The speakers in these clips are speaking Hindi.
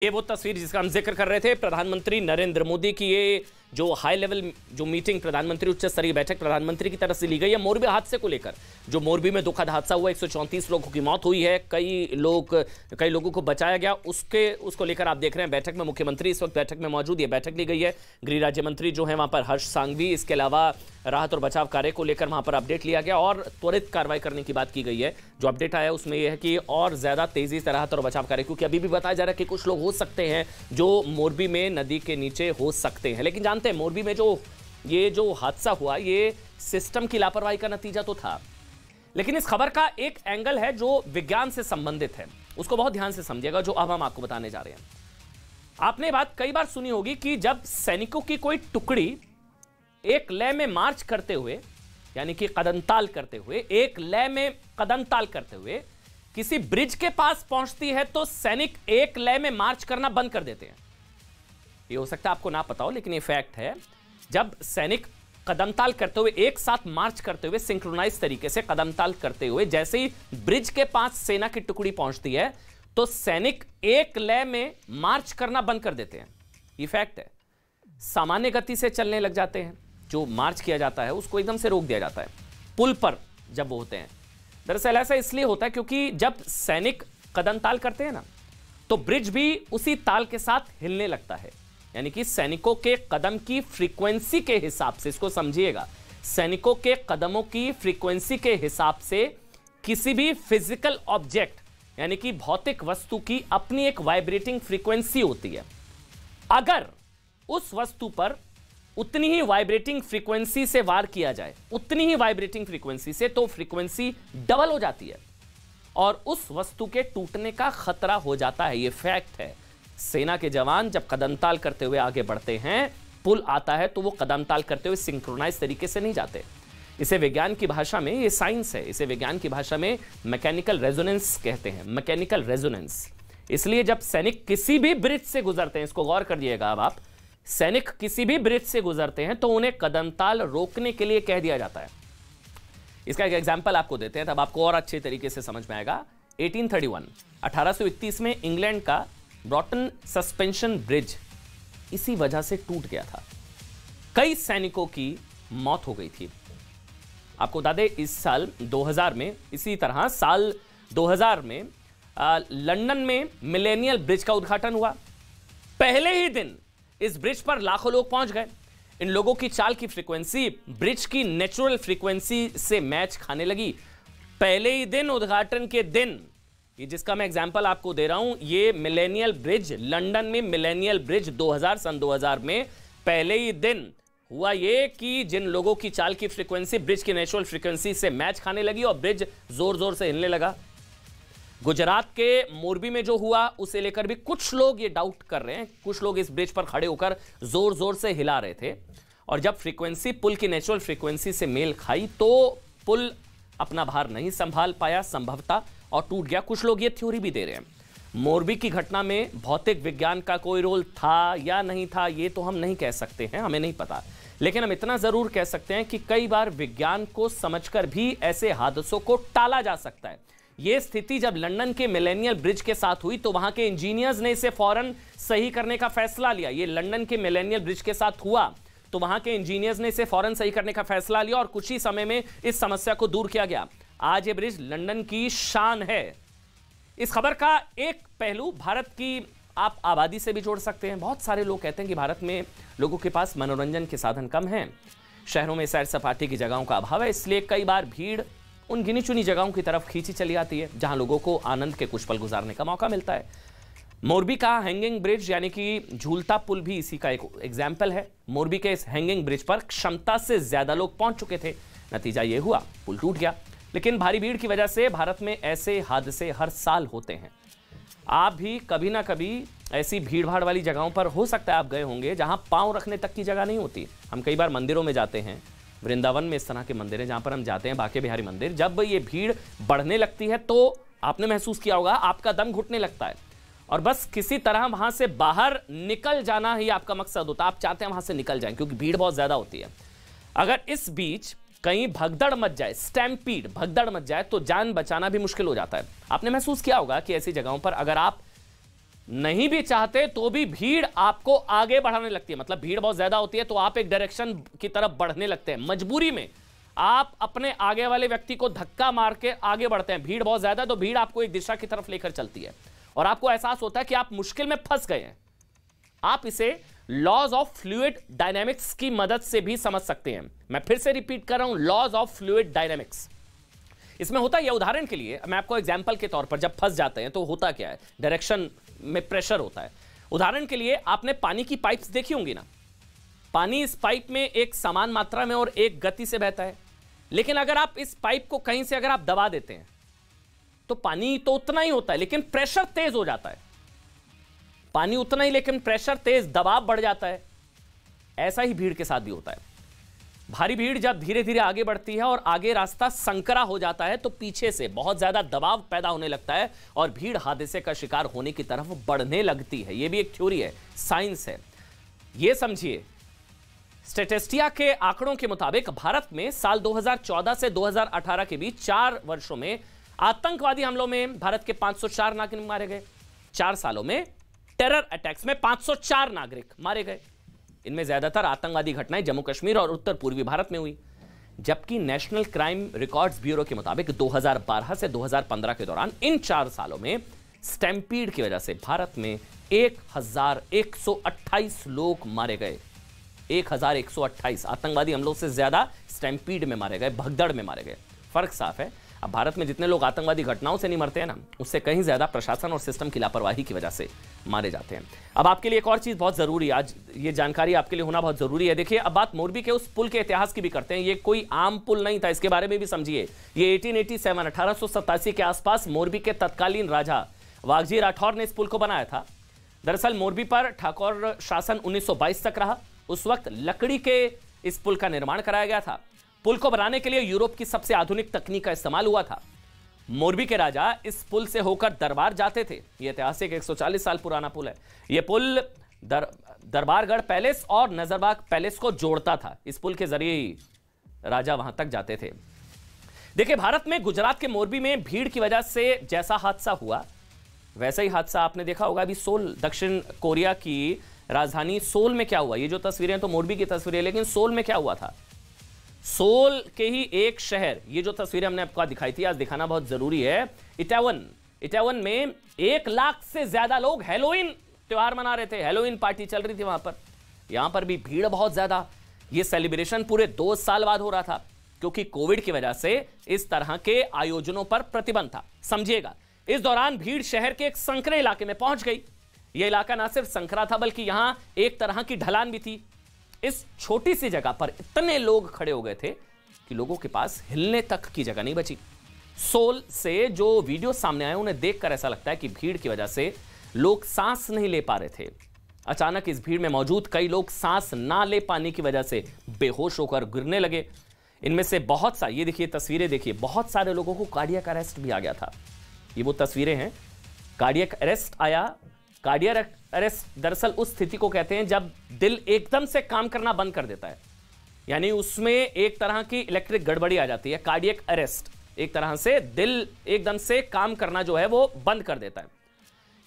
ये वो तस्वीर जिसका हम जिक्र कर रहे थे, प्रधानमंत्री नरेंद्र मोदी की ये जो हाई लेवल जो मीटिंग, प्रधानमंत्री उच्च स्तरीय बैठक प्रधानमंत्री की तरफ से ली गई है मोरबी हादसे को लेकर। जो मोरबी में दुखद हादसा हुआ, 134 लोगों की मौत हुई है, कई लोगों को बचाया गया, उसको लेकर आप देख रहे हैं बैठक में मुख्यमंत्री इस वक्त बैठक में मौजूद है। बैठक ली गई है, गृह राज्य मंत्री जो है वहां पर हर्ष सांघवी, इसके अलावा राहत और बचाव कार्य को लेकर वहां पर अपडेट लिया गया और त्वरित कार्रवाई करने की बात की गई है। जो अपडेट आया उसमें यह है कि और ज्यादा तेजी से राहत और बचाव कार्य, क्योंकि अभी भी बताया जा रहा है कि कुछ लोग हो सकते हैं जो मोरबी में नदी के नीचे हो सकते हैं। लेकिन जानते हैं मोरबी में जो हादसा हुआ ये सिस्टम की लापरवाही का नतीजा तो था, लेकिन इस खबर का एक एंगल है जो विज्ञान से संबंधित है, उसको बहुत ध्यान से समझिएगा जो अब हम आपको बताने जा रहे हैं। आपने बात कई बार सुनी होगी कि जब सैनिकों की कोई टुकड़ी एक लय में मार्च करते हुए, यानी कि कदमताल करते हुए, एक लय में कदमताल करते हुए किसी ब्रिज के पास पहुंचती है तो सैनिक एक लय में मार्च करना बंद कर देते हैं। ये हो सकता है आपको ना पता हो, लेकिन ये फैक्ट है। जब सैनिक कदमताल करते हुए, एक साथ मार्च करते हुए, सिंक्रोनाइज तरीके से कदमताल करते हुए जैसे ही ब्रिज के पास सेना की टुकड़ी पहुंचती है तो सैनिक एक लय में मार्च करना बंद कर देते हैं। ये फैक्ट है। सामान्य गति से चलने लग जाते हैं, जो मार्च किया जाता है उसको एकदम से रोक दिया जाता है पुल पर जब वो होते हैं। दरअसल ऐसा इसलिए होता है क्योंकि जब सैनिक कदमताल करते हैं ना तो ब्रिज भी उसी ताल के साथ हिलने लगता है, यानी कि सैनिकों के कदम की फ्रीक्वेंसी के हिसाब से, इसको समझिएगा, सैनिकों के कदमों की फ्रीक्वेंसी के हिसाब से किसी भी फिजिकल ऑब्जेक्ट यानी कि भौतिक वस्तु की अपनी एक वाइब्रेटिंग फ्रीक्वेंसी होती है। अगर उस वस्तु पर उतनी ही वाइब्रेटिंग फ्रीक्वेंसी से वार किया जाए, उतनी ही वाइब्रेटिंग फ्रीक्वेंसी से, तो फ्रीक्वेंसी डबल हो जाती है और उस वस्तु के टूटने का खतरा हो जाता है। यह फैक्ट है। सेना के जवान जब कदमताल करते हुए आगे बढ़ते हैं, पुल आता है तो वो कदमताल करते हुए सिंक्रोनाइज तरीके से नहीं जाते। इसे विज्ञान की भाषा में, ये साइंस है, इसे विज्ञान की भाषा में मैकेनिकल रेजोनेंस कहते हैं। Mechanical resonance. इसलिए जब सैनिक किसी भी ब्रिज से गुजरते हैं, इसको गौर करिएगा अब आप, सैनिक किसी भी ब्रिज से गुजरते हैं तो उन्हें कदमताल रोकने के लिए कह दिया जाता है। इसका एक एग्जांपल आपको देते हैं तब आपको और अच्छे तरीके से समझ में आएगा। 1831 में इंग्लैंड का ब्रॉटन सस्पेंशन ब्रिज इसी वजह से टूट गया था। कई सैनिकों की मौत हो गई थी। आपको बता दें इस साल 2000 में, इसी तरह साल 2000 में लंदन में मिलेनियल ब्रिज का उद्घाटन हुआ। पहले ही दिन इस ब्रिज पर लाखों लोग पहुंच गए। इन लोगों की चाल की फ्रीक्वेंसी ब्रिज की नेचुरल फ्रीक्वेंसी से मैच खाने लगी। पहले ही दिन, उद्घाटन के दिन, ये जिसका मैं एग्जांपल आपको दे रहा हूं, ये मिलेनियल ब्रिज, लंदन में मिलेनियल ब्रिज 2000 सन 2000 में पहले ही दिन हुआ ये कि जिन लोगों की चाल की फ्रीक्वेंसी ब्रिज की नेचुरल फ्रीक्वेंसी से मैच खाने लगी और ब्रिज जोर जोर से हिलने लगा। गुजरात के मोरबी में जो हुआ उसे लेकर भी कुछ लोग ये डाउट कर रहे हैं। कुछ लोग इस ब्रिज पर खड़े होकर जोर जोर से हिला रहे थे और जब फ्रीक्वेंसी पुल की नेचुरल फ्रीक्वेंसी से मेल खाई तो पुल अपना भार नहीं संभाल पाया संभवतः और टूट गया। कुछ लोग ये थ्योरी भी दे रहे हैं। मोरबी की घटना में भौतिक विज्ञान का कोई रोल था या नहीं था ये तो हम नहीं कह सकते हैं, हमें नहीं पता। लेकिन हम इतना जरूर कह सकते हैं कि कई बार विज्ञान को समझकर भी ऐसे हादसों को टाला जा सकता है। यह स्थिति जब लंदन के मिलेनियल ब्रिज के साथ हुई तो वहां के इंजीनियर्स ने इसे फौरन सही करने का फैसला लिया। ये लंदन के मिलेनियल ब्रिज के साथ हुआ तो वहां के इंजीनियर्स ने इसे फौरन सही करने का फैसला लिया और कुछ ही समय में इस समस्या को दूर किया गया। आज ये ब्रिज लंदन की शान है। इस खबर का एक पहलू भारत की आप आबादी से भी जोड़ सकते हैं। बहुत सारे लोग कहते हैं कि भारत में लोगों के पास मनोरंजन के साधन कम हैं, शहरों में सैर सपाटे की जगहों का अभाव है, इसलिए कई बार भीड़ उन गिनी चुनी जगहों की तरफ खींची चली आती है जहां लोगों को आनंद के कुछ पल गुजारने का मौका मिलता है। मोरबी का हैंगिंग ब्रिज यानी कि झूलता पुल भी इसी का एक एग्जाम्पल है। मोरबी के इस हैंगिंग ब्रिज पर क्षमता से ज्यादा लोग पहुंच चुके थे। नतीजा यह हुआ पुल टूट गया। लेकिन भारी भीड़ की वजह से भारत में ऐसे हादसे हर साल होते हैं। आप भी कभी ना कभी ऐसी भीड़ भाड़ वाली जगहों पर हो सकता है आप गए होंगे जहां पांव रखने तक की जगह नहीं होती। हम कई बार मंदिरों में जाते हैं, वृंदावन में इस तरह के मंदिर हैं जहां पर हम जाते हैं, बांके बिहारी मंदिर, जब ये भीड़ बढ़ने लगती है तो आपने महसूस किया होगा आपका दम घुटने लगता है और बस किसी तरह वहां से बाहर निकल जाना ही आपका मकसद होता है। आप चाहते हैं वहां से निकल जाएं क्योंकि भीड़ बहुत ज्यादा होती है। अगर इस बीच कहीं भगदड़ मच जाए, स्टैम्पीड, भगदड़ मच जाए तो जान बचाना भी मुश्किल हो जाता है। आपने महसूस किया होगा कि ऐसी जगहों पर अगर आप नहीं भी चाहते तो भी भीड़ आपको आगे बढ़ाने लगती है। मतलब भीड़ बहुत ज्यादा होती है तो आप एक डायरेक्शन की तरफ बढ़ने लगते हैं, मजबूरी में आप अपने आगे वाले व्यक्ति को धक्का मार के आगे बढ़ते हैं। भीड़ बहुत ज्यादा, तो भीड़ आपको एक दिशा की तरफ लेकर चलती है और आपको एहसास होता है कि आप मुश्किल में फंस गए हैं। आप इसे लॉज ऑफ फ्लूइड डायनेमिक्स की मदद से भी समझ सकते हैं। मैं फिर से रिपीट कर रहा हूं, लॉज ऑफ फ्लूइड डायनेमिक्स। इसमें होता है, उदाहरण के लिए मैं आपको एग्जांपल के तौर पर, जब फंस जाते हैं तो होता क्या है, डायरेक्शन में प्रेशर होता है। उदाहरण के लिए आपने पानी की पाइप्स देखी होंगी ना, पानी इस पाइप में एक समान मात्रा में और एक गति से बहता है, लेकिन अगर आप इस पाइप को कहीं से अगर आप दबा देते हैं तो पानी तो उतना ही होता है लेकिन प्रेशर तेज हो जाता है। पानी उतना ही लेकिन प्रेशर तेज, दबाव बढ़ जाता है। ऐसा ही भीड़ के साथ भी होता है। भारी भीड़ जब धीरे धीरे आगे बढ़ती है और आगे रास्ता संकरा हो जाता है तो पीछे से बहुत ज्यादा दबाव पैदा होने लगता है और भीड़ हादसे का शिकार होने की तरफ बढ़ने लगती है। यह भी एक थ्योरी है, साइंस है। यह समझिए, स्टैटिस्टिका के आंकड़ों के मुताबिक भारत में साल 2014 से 2018 के बीच 4 वर्षों में आतंकवादी हमलों में भारत के 504 नागरिक मारे गए। 4 सालों में टेरर अटैक्स में 504 नागरिक मारे गए। इनमें ज्यादातर आतंकवादी घटनाएं जम्मू कश्मीर और उत्तर पूर्वी भारत में हुई। जबकि नेशनल क्राइम रिकॉर्ड्स ब्यूरो के मुताबिक 2012 से 2015 के दौरान इन 4 सालों में स्टैम्पीड की वजह से भारत में 1128 लोग मारे गए। 1128 आतंकवादी हमलों से ज्यादा स्टैम्पीड में मारे गए, भगदड़ में मारे गए। फर्क साफ है। अब भारत में जितने लोग आतंकवादी घटनाओं से नहीं मरते हैं ना, उससे कहीं ज्यादा प्रशासन और सिस्टम की लापरवाही की वजह से मारे जाते हैं। अब आपके लिए एक और चीज बहुत जरूरी है, आज ये जानकारी आपके लिए होना बहुत जरूरी है। देखिए, अब बात मोरबी के उस पुल के इतिहास की भी करते हैं। ये कोई आम पुल नहीं था, इसके बारे में भी समझिए। ये 1887 के आसपास मोरबी के तत्कालीन राजा वाघजी राठौर ने इस पुल को बनाया था। दरअसल मोरबी पर ठाकुर शासन 1922 तक रहा। उस वक्त लकड़ी के इस पुल का निर्माण कराया गया था। पुल को बनाने के लिए यूरोप की सबसे आधुनिक तकनीक का इस्तेमाल हुआ था। मोरबी के राजा इस पुल से होकर दरबार जाते थे। यह ऐतिहासिक 140 साल पुराना पुल है। यह पुल दरबारगढ़ पैलेस और नजरबाग पैलेस को जोड़ता था। इस पुल के जरिए ही राजा वहां तक जाते थे। देखिए, भारत में गुजरात के मोरबी में भीड़ की वजह से जैसा हादसा हुआ, वैसा ही हादसा आपने देखा होगा अभी सोल, दक्षिण कोरिया की राजधानी सोल में क्या हुआ। ये जो तस्वीरें तो मोरबी की तस्वीरें, लेकिन सोल में क्या हुआ था। सोल के ही एक शहर, ये जो तस्वीरें हमने आपको दिखाई थी, आज दिखाना बहुत जरूरी है। इटावन में 1 लाख से ज्यादा लोग हैलोवीन त्योहार मना रहे थे। हैलोवीन पार्टी चल रही थी वहां पर। यहां पर भी भीड़ बहुत ज्यादा। ये सेलिब्रेशन पूरे 2 साल बाद हो रहा था क्योंकि कोविड की वजह से इस तरह के आयोजनों पर प्रतिबंध था। समझिएगा, इस दौरान भीड़ शहर के एक संकरे इलाके में पहुंच गई। यह इलाका ना सिर्फ संकरा था बल्कि यहां एक तरह की ढलान भी थी। इस छोटी सी जगह पर इतने लोग खड़े हो गए थे कि लोगों के पास हिलने तक की जगह नहीं बची। सोल से जो वीडियो सामने आए उन्हें देखकर ऐसा लगता है कि भीड़ की वजह से लोग सांस नहीं ले पा रहे थे। अचानक इस भीड़ में मौजूद कई लोग सांस ना ले पाने की वजह से बेहोश होकर गिरने लगे। इनमें से बहुत सा, ये देखिए तस्वीरें देखिए, बहुत सारे लोगों को कार्डियक अरेस्ट भी आ गया था। ये वो तस्वीरें हैं, कार्डियक अरेस्ट आया। कार्डियक अरेस्ट दरअसल उस स्थिति को कहते हैं जब दिल एकदम से काम करना बंद कर देता है, यानी उसमें एक तरह की इलेक्ट्रिक गड़बड़ी आ जाती है। कार्डियक अरेस्ट एक तरह से दिल एकदम से काम करना जो है वो बंद कर देता है।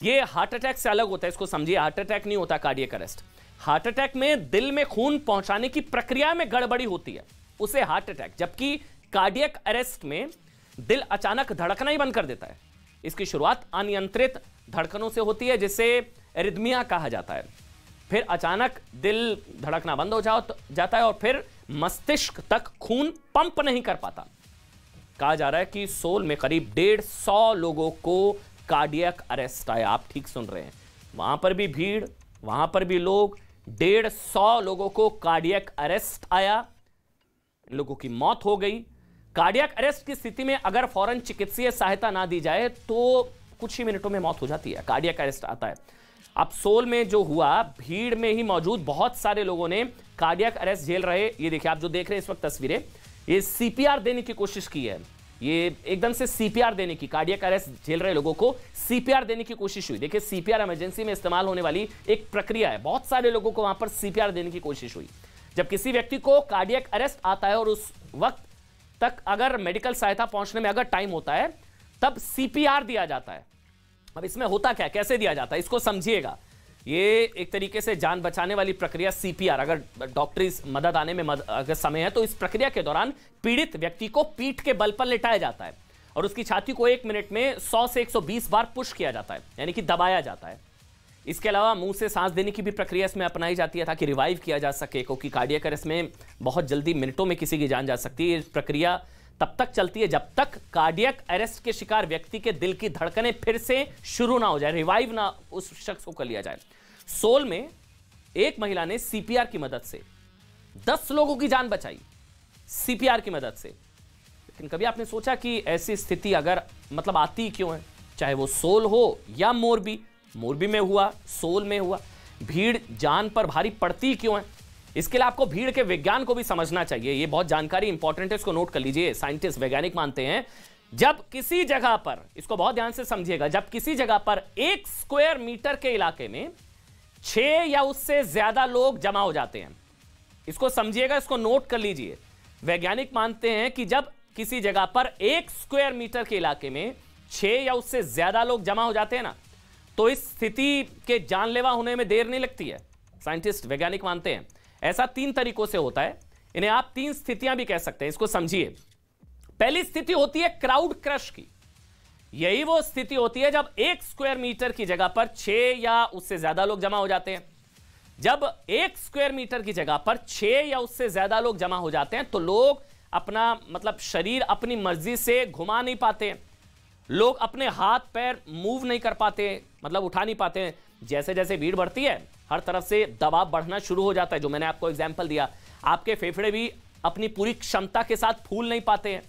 ये हार्ट अटैक से अलग होता है, इसको समझिए। हार्ट अटैक नहीं होता कार्डियक अरेस्ट। हार्ट अटैक में दिल में खून पहुंचाने की प्रक्रिया में गड़बड़ी होती है, उसे हार्ट अटैक। जबकि कार्डियक अरेस्ट में दिल अचानक धड़कना ही बंद कर देता है। इसकी शुरुआत अनियंत्रित धड़कनों से होती है जिसे एरिथमिया कहा जाता है। फिर अचानक दिल धड़कना बंद हो जाता है और फिर मस्तिष्क तक खून पंप नहीं कर पाता। कहा जा रहा है कि सोल में करीब 150 लोगों को कार्डियक अरेस्ट आया। आप ठीक सुन रहे हैं, वहां पर भी भीड़, वहां पर भी लोग। 150 लोगों को कार्डियक अरेस्ट आया, लोगों की मौत हो गई। कार्डियक अरेस्ट की स्थिति में अगर फौरन चिकित्सीय सहायता ना दी जाए तो कुछ ही मिनटों में मौत हो जाती है। कार्डियक अरेस्ट आता है। अब सोल में जो हुआ, भीड़ में ही मौजूद बहुत सारे लोगों ने कार्डियक अरेस्ट झेल रहे। ये देखिए, आप जो देख रहे हैं इस वक्त तस्वीरें, ये सीपीआर देने की कोशिश की है। ये एकदम से सीपीआर देने की, कार्डियक अरेस्ट झेल रहे लोगों को सीपीआर देने की कोशिश हुई। देखिए, सीपीआर इमरजेंसी में इस्तेमाल होने वाली एक प्रक्रिया है। बहुत सारे लोगों को वहां पर सीपीआर देने की कोशिश हुई। जब किसी व्यक्ति को कार्डियक अरेस्ट आता है और उस वक्त तक अगर मेडिकल सहायता पहुंचने में अगर टाइम होता है, तब सीपीआर दिया जाता है। अब इसमें होता क्या, कैसे दिया जाता है, इसको समझिएगा। ये एक तरीके से जान बचाने वाली प्रक्रिया सीपीआर, अगर डॉक्टरी मदद आने में अगर समय है तो इस प्रक्रिया के दौरान पीड़ित व्यक्ति को पीठ के बल पर लिटाया जाता है और उसकी छाती को 1 मिनट में 100 से 120 बार पुश किया जाता है, यानी कि दबाया जाता है। इसके अलावा मुंह से सांस देने की भी प्रक्रिया इसमें अपनाई जाती है ताकि रिवाइव किया जा सके, क्योंकि कार्डियक अरेस्ट में बहुत जल्दी मिनटों में किसी की जान जा सकती है। इस प्रक्रिया तब तक चलती है जब तक कार्डियक अरेस्ट के शिकार व्यक्ति के दिल की धड़कनें फिर से शुरू ना हो जाए, रिवाइव ना उस शख्स को कर लिया जाए। सोल में एक महिला ने सीपीआर की मदद से 10 लोगों की जान बचाई, सीपीआर की मदद से। लेकिन कभी आपने सोचा कि ऐसी स्थिति अगर मतलब आती क्यों है, चाहे वो सोल हो या मोरबी, मोरबी में हुआ, सोल में हुआ, भीड़ जान पर भारी पड़ती क्यों है? इसके लिए आपको भीड़ के विज्ञान को भी समझना चाहिए। ये बहुत जानकारी इंपॉर्टेंट है, इसको नोट कर लीजिए। साइंटिस्ट, वैज्ञानिक मानते हैं जब किसी जगह पर, इसको बहुत ध्यान से समझिएगा, जब किसी जगह पर 1 स्क्वायर मीटर के इलाके में 6 या उससे ज्यादा लोग जमा हो जाते हैं, इसको समझिएगा, इसको नोट कर लीजिए। वैज्ञानिक मानते हैं कि जब किसी जगह पर 1 स्क्वायर मीटर के इलाके में 6 या उससे ज्यादा लोग जमा हो जाते हैं ना, तो इस स्थिति के जानलेवा होने में देर नहीं लगती है। साइंटिस्ट, वैज्ञानिक मानते हैं ऐसा 3 तरीकों से होता है। इन्हें आप 3 स्थितियां भी कह सकते हैं, इसको समझिए। पहली स्थिति होती है क्राउड क्रश की। यही वो स्थिति होती है जब 1 स्क्वायर मीटर की जगह पर 6 या उससे ज्यादा लोग जमा हो जाते हैं। जब 1 स्क्वायर मीटर की जगह पर 6 या उससे ज्यादा लोग जमा हो जाते हैं तो लोग अपना मतलब शरीर अपनी मर्जी से घुमा नहीं पाते, लोग अपने हाथ पैर मूव नहीं कर पाते, मतलब उठा नहीं पाते। जैसे जैसे भीड़ बढ़ती है हर तरफ से दबाव बढ़ना शुरू हो जाता है। जो मैंने आपको एग्जांपल दिया, आपके फेफड़े भी अपनी पूरी क्षमता के साथ फूल नहीं पाते हैं,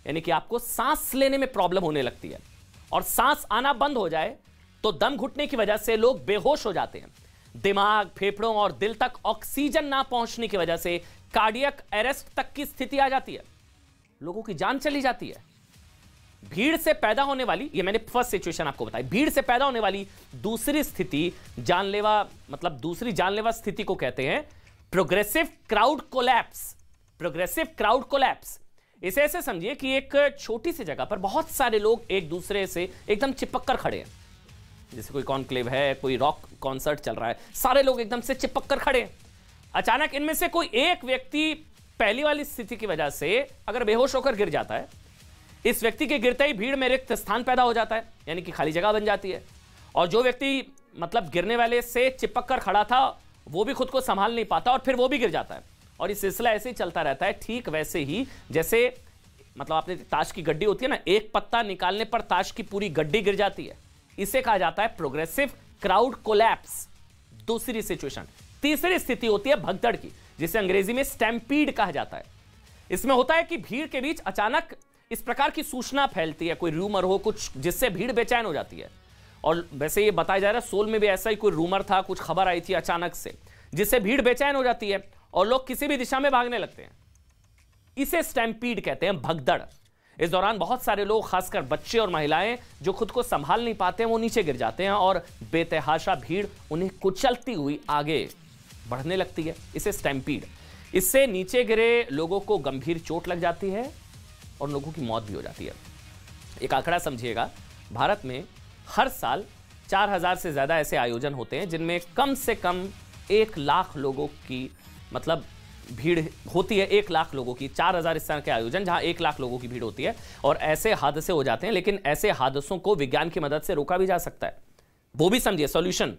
यानी कि आपको सांस लेने में प्रॉब्लम होने लगती है। और सांस आना बंद हो जाए तो दम घुटने की वजह से लोग बेहोश हो जाते हैं। दिमाग, फेफड़ों और दिल तक ऑक्सीजन ना पहुंचने की वजह से कार्डियक अरेस्ट तक की स्थिति आ जाती है, लोगों की जान चली जाती है। भीड़ से पैदा होने वाली, ये मैंने फर्स्ट सिचुएशन आपको बताई, भीड़ से पैदा होने वाली दूसरी स्थिति जानलेवा, मतलब दूसरी जानलेवा स्थिति को कहते हैं progressive crowd collapse. Progressive crowd collapse, इसे ऐसे समझिए कि एक छोटी सी जगह पर बहुत सारे लोग एक दूसरे से एकदम चिपक कर खड़े हैं। जैसे कोई कॉन्क्लेव है, कोई रॉक कॉन्सर्ट चल रहा है, सारे लोग एकदम से चिपक कर खड़े हैं। अचानक इनमें से कोई एक व्यक्ति पहली वाली स्थिति की वजह से अगर बेहोश होकर गिर जाता है, इस व्यक्ति के गिरते ही भीड़ में रिक्त स्थान पैदा हो जाता है, यानी कि खाली जगह बन जाती है। और जो व्यक्ति मतलब गिरने वाले से चिपक कर खड़ा था वो भी खुद को संभाल नहीं पाता और फिर वो भी गिर जाता है। और ये सिलसिला ऐसे ही चलता रहता है, ठीक वैसे ही जैसे मतलब आपने ताश की गड्डी होती है ना, एक पत्ता निकालने पर ताश की पूरी गड्डी गिर जाती है। इसे कहा जाता है प्रोग्रेसिव क्राउड कोलैप्स, दूसरी सिचुएशन। तीसरी स्थिति होती है भगदड़ की, जिसे अंग्रेजी में स्टैम्पीड कहा जाता है। इसमें होता है कि भीड़ के बीच अचानक इस प्रकार की सूचना फैलती है, कोई रूमर हो कुछ, जिससे भीड़ बेचैन हो जाती है। और वैसे ये बताया जा रहा है सोल में भी ऐसा ही कोई रूमर था, कुछ खबर आई थी अचानक से, जिससे भीड़ बेचैन हो जाती है और लोग किसी भी दिशा में भागने लगते हैं। इसे स्टैम्पीड कहते हैं, भगदड़। इस दौरान बहुत सारे लोग, खासकर बच्चे और महिलाएं जो खुद को संभाल नहीं पाते हैं, वो नीचे गिर जाते हैं और बेतहाशा भीड़ उन्हें कुचलती हुई आगे बढ़ने लगती है। इसे स्टैम्पीड। इससे नीचे गिरे लोगों को गंभीर चोट लग जाती है और लोगों की मौत भी हो जाती है। एक आंकड़ा समझिएगा, भारत में हर साल 4000 से ज्यादा ऐसे आयोजन होते हैं जिनमें कम से कम 1 लाख लोगों की मतलब भीड़ होती है। 1 लाख लोगों की, 4000 इस तरह के आयोजन जहां 1 लाख लोगों की भीड़ होती है और ऐसे हादसे हो जाते हैं। लेकिन ऐसे हादसों को विज्ञान की मदद से रोका भी जा सकता है, वो भी समझिए सॉल्यूशन।